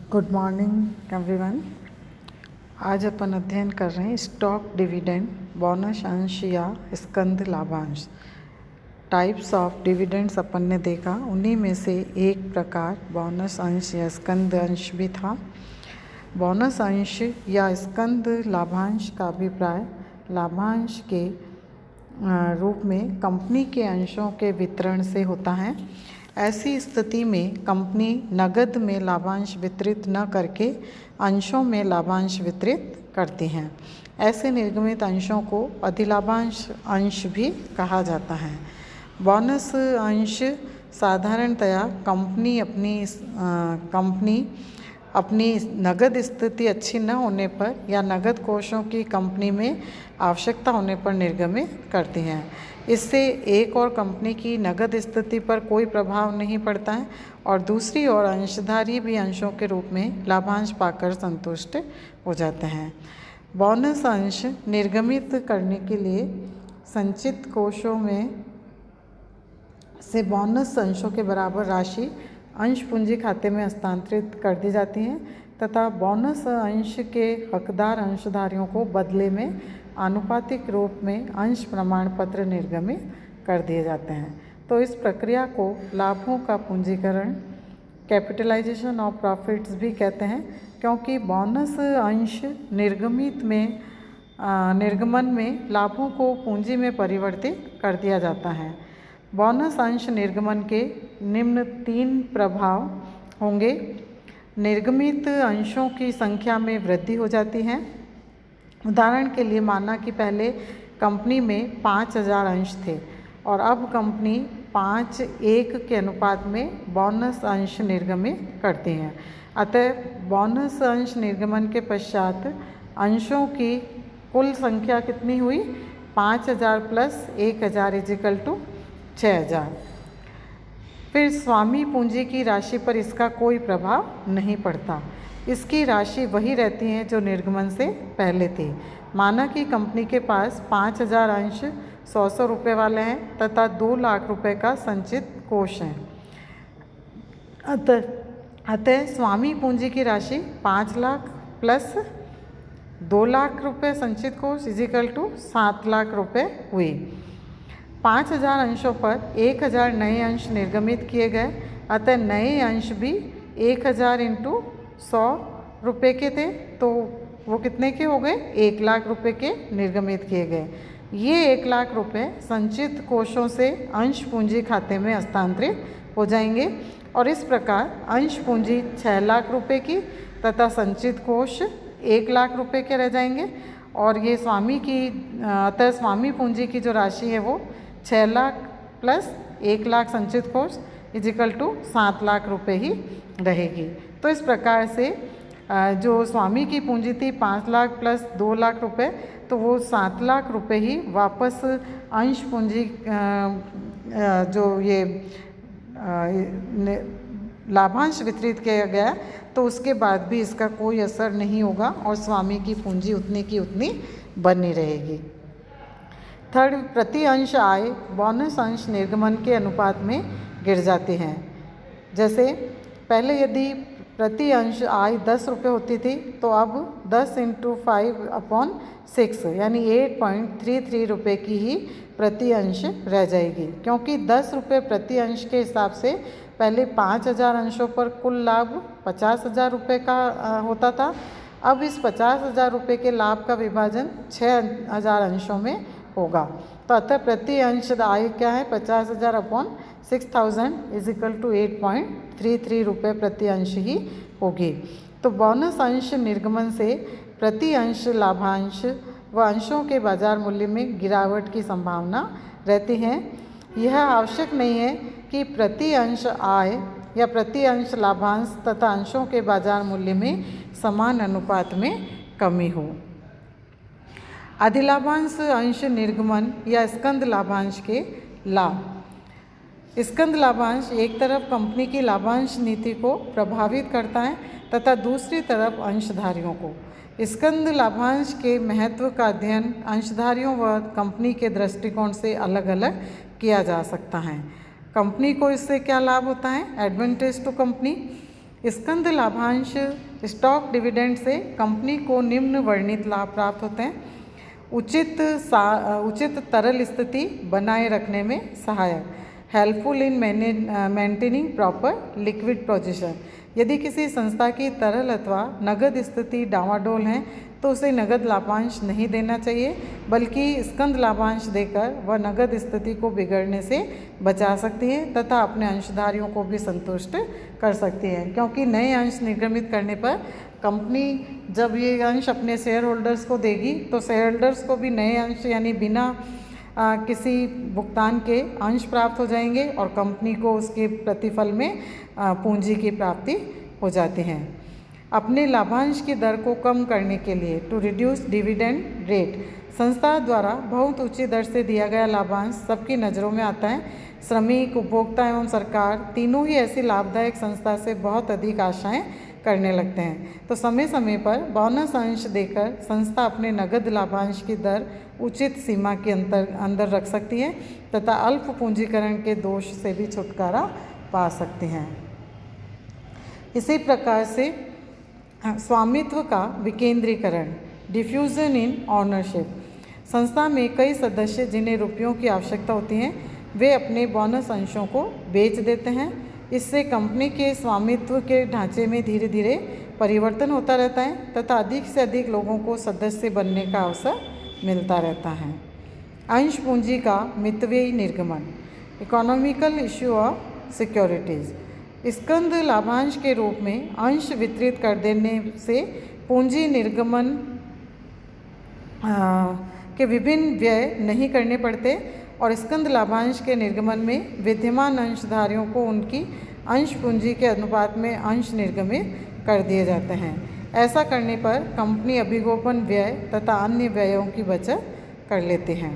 Good morning everyone. आज अपन अध्ययन कर रहे हैं स्टॉक डिविडेंड, बोनस अंश या स्कंद लाभांश। टाइप्स ऑफ डिविडेंड्स अपन ने देखा, उन्हीं में से एक प्रकार बोनस अंश या स्कंद अंश भी था। बोनस अंश या स्कंद लाभांश का अभिप्राय लाभांश के रूप में कंपनी के अंशों के वितरण से होता है। ऐसी स्थिति में कंपनी नगद में लाभांश वितरित न करके अंशों में लाभांश वितरित करती हैं। ऐसे निर्गमित अंशों को अधिलाभांश अंश भी कहा जाता है। बोनस अंश साधारणतया कंपनी अपनी नगद स्थिति अच्छी न होने पर या नगद कोषों की कंपनी में आवश्यकता होने पर निर्गमित करती हैं। इससे एक और कंपनी की नगद स्थिति पर कोई प्रभाव नहीं पड़ता है और दूसरी ओर अंशधारी भी अंशों के रूप में लाभांश पाकर संतुष्ट हो जाते हैं। बोनस अंश निर्गमित करने के लिए संचित कोषों में से बोनस अंशों के बराबर राशि अंश पूंजी खाते में हस्तांतरित कर दी जाती हैं तथा बोनस अंश के हकदार अंशधारियों को बदले में आनुपातिक रूप में अंश प्रमाण पत्र निर्गमित कर दिए जाते हैं। तो इस प्रक्रिया को लाभों का पूंजीकरण, कैपिटलाइजेशन ऑफ प्रॉफिट्स भी कहते हैं, क्योंकि बोनस अंश निर्गमन में लाभों को पूंजी में परिवर्तित कर दिया जाता है। बोनस अंश निर्गमन के निम्न 3 प्रभाव होंगे। निर्गमित अंशों की संख्या में वृद्धि हो जाती है। उदाहरण के लिए माना कि पहले कंपनी में 5000 अंश थे और अब कंपनी 5:1 के अनुपात में बोनस अंश निर्गमित करती हैं। अतः बोनस अंश निर्गमन के पश्चात अंशों की कुल संख्या कितनी हुई? 5000 प्लस 1000 = 6000। फिर स्वामी पूंजी की राशि पर इसका कोई प्रभाव नहीं पड़ता। इसकी राशि वही रहती है जो निर्गमन से पहले थी। माना कि कंपनी के पास 5000 अंश 100 रुपये वाले हैं तथा 2 लाख रुपए का संचित कोष है। अतः स्वामी पूंजी की राशि 5 लाख प्लस 2 लाख रुपए संचित कोष = 7 लाख रुपए हुई। 5000 अंशों पर 1000 नए अंश निर्गमित किए गए। अतः नए अंश भी 1000 × 100 रुपये के थे, तो वो कितने के हो गए? 1 लाख रुपए के निर्गमित किए गए। ये 1 लाख रुपए संचित कोषों से अंश पूंजी खाते में हस्तांतरित हो जाएंगे और इस प्रकार अंश पूंजी 6 लाख रुपए की तथा संचित कोष 1 लाख रुपए के रह जाएंगे। और ये स्वामी पूंजी की जो राशि है वो 6 लाख प्लस 1 लाख संचित कोष = 7 लाख रुपए ही रहेगी। तो इस प्रकार से जो स्वामी की पूंजी थी 5 लाख प्लस 2 लाख रुपए, तो वो 7 लाख रुपए ही वापस अंश पूंजी जो ये लाभांश वितरित किया गया, तो उसके बाद भी इसका कोई असर नहीं होगा और स्वामी की पूंजी उतनी की उतनी बनी रहेगी। थर्ड, प्रति अंश आय बोनस अंश निर्गमन के अनुपात में गिर जाती हैं। जैसे पहले यदि प्रति अंश आय 10 रुपये होती थी, तो अब 10 × 5/6 यानी 8.33 रुपये की ही प्रति अंश रह जाएगी, क्योंकि 10 रुपये प्रति अंश के हिसाब से पहले 5000 अंशों पर कुल लाभ 50,000 रुपये का होता था। अब इस 50,000 रुपये के लाभ का विभाजन 6000 अंशों में होगा। तो अतः प्रति अंश आय क्या है? 50,000/6000 = 8.33 रुपये प्रति अंश ही होगी। तो बोनस अंश निर्गमन से प्रति अंश लाभांश व अंशों के बाजार मूल्य में गिरावट की संभावना रहती है। यह आवश्यक नहीं है कि प्रति अंश आय या प्रति अंश लाभांश तथा अंशों के बाजार मूल्य में समान अनुपात में कमी हो। अधिलाभांश अंश निर्गमन या स्कंद लाभांश के लाभ। स्कंद लाभांश एक तरफ कंपनी की लाभांश नीति को प्रभावित करता है तथा दूसरी तरफ अंशधारियों को। स्कंद लाभांश के महत्व का अध्ययन अंशधारियों व कंपनी के दृष्टिकोण से अलग अलग किया जा सकता है। कंपनी को इससे क्या लाभ होता है? Advantage to company. स्कंद लाभांश स्टॉक डिविडेंड से कंपनी को निम्न वर्णित लाभ प्राप्त होते हैं। उचित तरल स्थिति बनाए रखने में सहायक, helpful in maintaining proper liquid position. यदि किसी संस्था की तरल अथवा नगद स्थिति डावाडोल है तो उसे नगद लाभांश नहीं देना चाहिए, बल्कि स्कंद लाभांश देकर वह नगद स्थिति को बिगड़ने से बचा सकती है तथा अपने अंशधारियों को भी संतुष्ट कर सकती है, क्योंकि नए अंश निर्गमित करने पर कंपनी जब ये अंश अपने शेयर होल्डर्स को देगी तो शेयर होल्डर्स को भी नए अंश यानी बिना किसी भुगतान के अंश प्राप्त हो जाएंगे और कंपनी को उसके प्रतिफल में पूंजी की प्राप्ति हो जाती है। अपने लाभांश की दर को कम करने के लिए टू रिड्यूस डिविडेंड रेट, संस्था द्वारा बहुत ऊंची दर से दिया गया लाभांश सबकी नज़रों में आता है। श्रमिक, उपभोक्ता एवं सरकार तीनों ही ऐसी लाभदायक संस्था से बहुत अधिक आशाएं करने लगते हैं। तो समय समय पर बोनस अंश देकर संस्था अपने नगद लाभांश की दर उचित सीमा के अंदर रख सकती है तथा अल्प पूंजीकरण के दोष से भी छुटकारा पा सकती हैं। इसी प्रकार से स्वामित्व का विकेंद्रीकरण, डिफ्यूजन इन ऑनरशिप, संस्था में कई सदस्य जिन्हें रुपयों की आवश्यकता होती है वे अपने बोनस अंशों को बेच देते हैं। इससे कंपनी के स्वामित्व के ढांचे में धीरे धीरे परिवर्तन होता रहता है तथा अधिक से अधिक लोगों को सदस्य बनने का अवसर मिलता रहता है। अंश पूंजी का मितव्ययी निर्गमन, इकोनॉमिकल इश्यू ऑफ सिक्योरिटीज़, स्कंद लाभांश के रूप में अंश वितरित कर देने से पूंजी निर्गमन के विभिन्न व्यय नहीं करने पड़ते और स्कंद लाभांश के निर्गमन में विद्यमान अंशधारियों को उनकी अंश पूंजी के अनुपात में अंश निर्गमित कर दिए जाते हैं। ऐसा करने पर कंपनी अभिगोपन व्यय तथा अन्य व्ययों की बचत कर लेते हैं।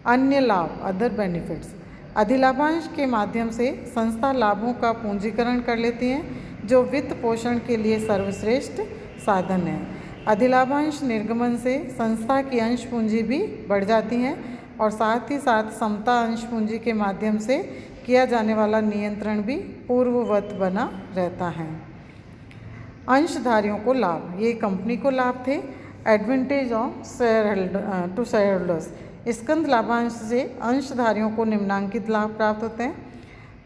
अन्य लाभ, अदर बेनिफिट्स, अधिलाभांश के माध्यम से संस्था लाभों का पूंजीकरण कर लेती हैं जो वित्त पोषण के लिए सर्वश्रेष्ठ साधन है। अधिलाभांश निर्गमन से संस्था की अंश पूंजी भी बढ़ जाती है और साथ ही साथ समता अंश पूंजी के माध्यम से किया जाने वाला नियंत्रण भी पूर्ववत बना रहता है। अंशधारियों को लाभ, ये कंपनी को लाभ थे। Advantage of to shareholders, स्कंद लाभांश से अंशधारियों को निम्नांकित लाभ प्राप्त होते हैं।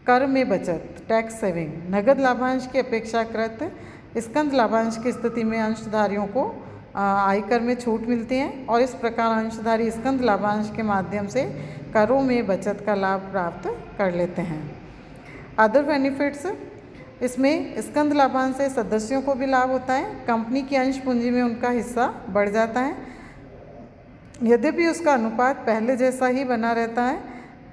कर में बचत, टैक्स सेविंग, नगद लाभांश की अपेक्षाकृत स्कंद लाभांश की स्थिति में अंशधारियों को आयकर में छूट मिलती है और इस प्रकार अंशधारी स्कंद लाभांश के माध्यम से करों में बचत का लाभ प्राप्त कर लेते हैं। अदर बेनिफिट्स, इसमें स्कंद लाभांश से सदस्यों को भी लाभ होता है। कंपनी की अंश पूंजी में उनका हिस्सा बढ़ जाता है। यद्यपि उसका अनुपात पहले जैसा ही बना रहता है,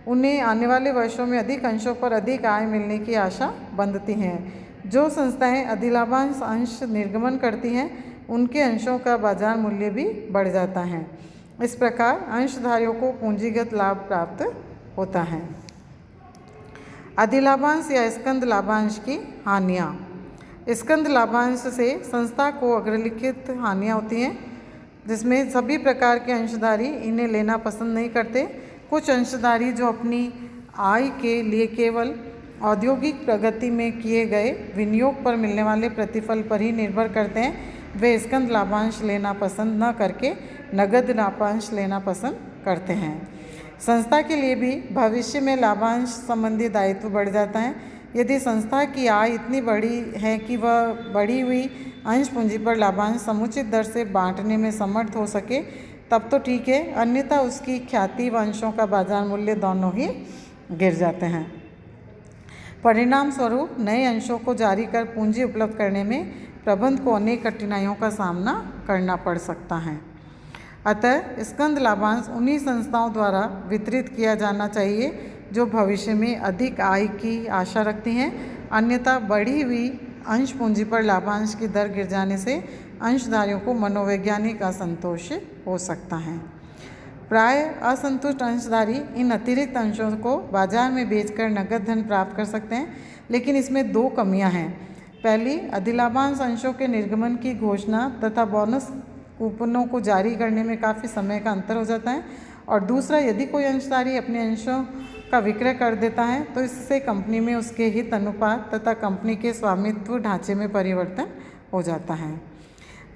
उन्हें आने वाले वर्षों में अधिक अंशों पर अधिक आय मिलने की आशा बंधती हैं। जो संस्थाएं अधिलाभांश अंश निर्गमन करती हैं उनके अंशों का बाजार मूल्य भी बढ़ जाता है। इस प्रकार अंशधारियों को पूंजीगत लाभ प्राप्त होता है। अधिलाभांश या स्कंद लाभांश की हानियाँ। स्कंद लाभांश से संस्था को अग्रलिखित हानियाँ होती हैं, जिसमें सभी प्रकार के अंशधारी इन्हें लेना पसंद नहीं करते। कुछ अंशधारी जो अपनी आय के लिए केवल औद्योगिक प्रगति में किए गए विनियोग पर मिलने वाले प्रतिफल पर ही निर्भर करते हैं, वे स्कंद लाभांश लेना पसंद न करके नगद लाभांश लेना पसंद करते हैं। संस्था के लिए भी भविष्य में लाभांश संबंधी दायित्व बढ़ जाता है। यदि संस्था की आय इतनी बड़ी है कि वह बढ़ी हुई अंश पूंजी पर लाभांश समुचित दर से बांटने में समर्थ हो सके तब तो ठीक है, अन्यथा उसकी ख्याति व अंशों का बाजार मूल्य दोनों ही गिर जाते हैं। परिणाम स्वरूप नए अंशों को जारी कर पूंजी उपलब्ध करने में प्रबंध को अनेक कठिनाइयों का सामना करना पड़ सकता है। अतः स्कंद लाभांश उन्हीं संस्थाओं द्वारा वितरित किया जाना चाहिए जो भविष्य में अधिक आय की आशा रखती हैं, अन्यथा बढ़ी हुई अंश पूंजी पर लाभांश की दर गिर जाने से अंशधारियों को मनोवैज्ञानिक असंतोष हो सकता है। प्राय असंतुष्ट अंशधारी इन अतिरिक्त अंशों को बाजार में बेचकर नगद धन प्राप्त कर सकते हैं, लेकिन इसमें दो कमियां हैं। पहली, अधिलाभांश अंशों के निर्गमन की घोषणा तथा बोनस कूपनों को जारी करने में काफ़ी समय का अंतर हो जाता है, और दूसरा, यदि कोई अंशधारी अपने अंशों का विक्रय कर देता है तो इससे कंपनी में उसके हित अनुपात तथा कंपनी के स्वामित्व ढांचे में परिवर्तन हो जाता है।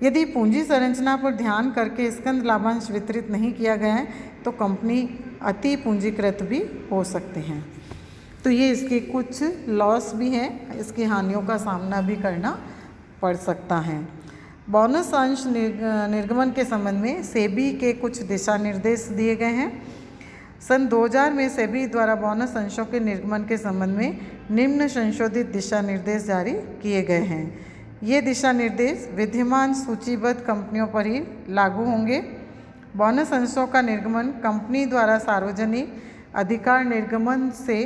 यदि पूंजी संरचना पर ध्यान करके स्कंद लाभांश वितरित नहीं किया गया है तो कंपनी अति पूंजीकृत भी हो सकते हैं। तो ये इसके कुछ लॉस भी हैं, इसकी हानियों का सामना भी करना पड़ सकता है। बोनस अंश निर्गमन के संबंध में सेबी के कुछ दिशा निर्देश दिए गए हैं। सन 2000 में सेबी द्वारा बोनस अंशों के निर्गमन के संबंध में निम्न संशोधित दिशा निर्देश जारी किए गए हैं। ये दिशा निर्देश विद्यमान सूचीबद्ध कंपनियों पर ही लागू होंगे। बोनस अंशों का निर्गमन कंपनी द्वारा सार्वजनिक अधिकार निर्गमन से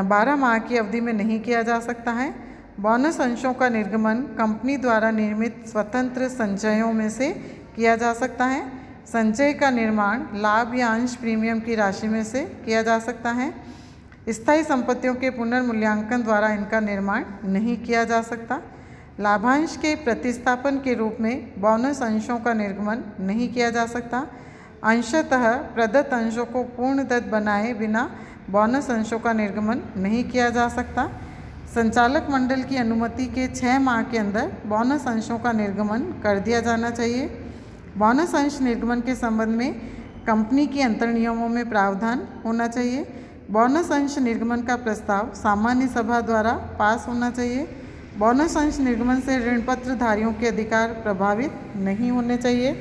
12 माह की अवधि में नहीं किया जा सकता है। बोनस अंशों का निर्गमन कंपनी द्वारा निर्मित स्वतंत्र संचयों में से किया जा सकता है। संचय का निर्माण लाभ या अंश प्रीमियम की राशि में से किया जा सकता है। स्थायी संपत्तियों के पुनर्मूल्यांकन द्वारा इनका निर्माण नहीं किया जा सकता। लाभांश के प्रतिस्थापन के रूप में बोनस अंशों का निर्गमन नहीं किया जा सकता। अंशतः प्रदत्त अंशों को पूर्णतः बनाए बिना बोनस अंशों का निर्गमन नहीं किया जा सकता। संचालक मंडल की अनुमति के 6 माह के अंदर बोनस अंशों का निर्गमन कर दिया जाना चाहिए। बोनस अंश निर्गमन के संबंध में कंपनी की अंतर्नियमों में प्रावधान होना चाहिए। बोनस अंश निर्गमन का प्रस्ताव सामान्य सभा द्वारा पास होना चाहिए। बोनस अंश निर्गमन से ऋणपत्र धारियों के अधिकार प्रभावित नहीं होने चाहिए।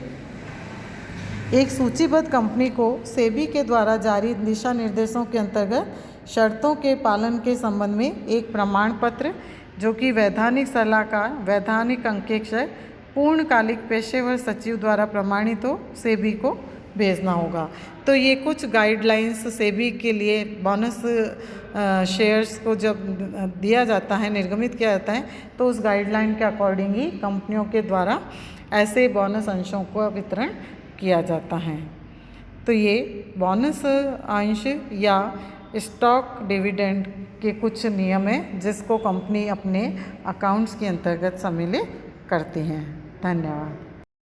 एक सूचीबद्ध कंपनी को सेबी के द्वारा जारी दिशा निर्देशों के अंतर्गत शर्तों के पालन के संबंध में एक प्रमाण पत्र, जो कि वैधानिक सलाहकार, वैधानिक अंकेक्षक, पूर्णकालिक पेशेवर सचिव द्वारा प्रमाणित हो, सेबी को भेजना होगा। तो ये कुछ गाइडलाइंस सेबी के लिए बोनस शेयर्स को जब दिया जाता है, निर्गमित किया जाता है, तो उस गाइडलाइन के अकॉर्डिंग ही कंपनियों के द्वारा ऐसे बोनस अंशों का वितरण किया जाता है। तो ये बोनस अंश या स्टॉक डिविडेंड के कुछ नियम हैं जिसको कंपनी अपने अकाउंट्स के अंतर्गत सम्मिलित करती हैं। धन्यवाद।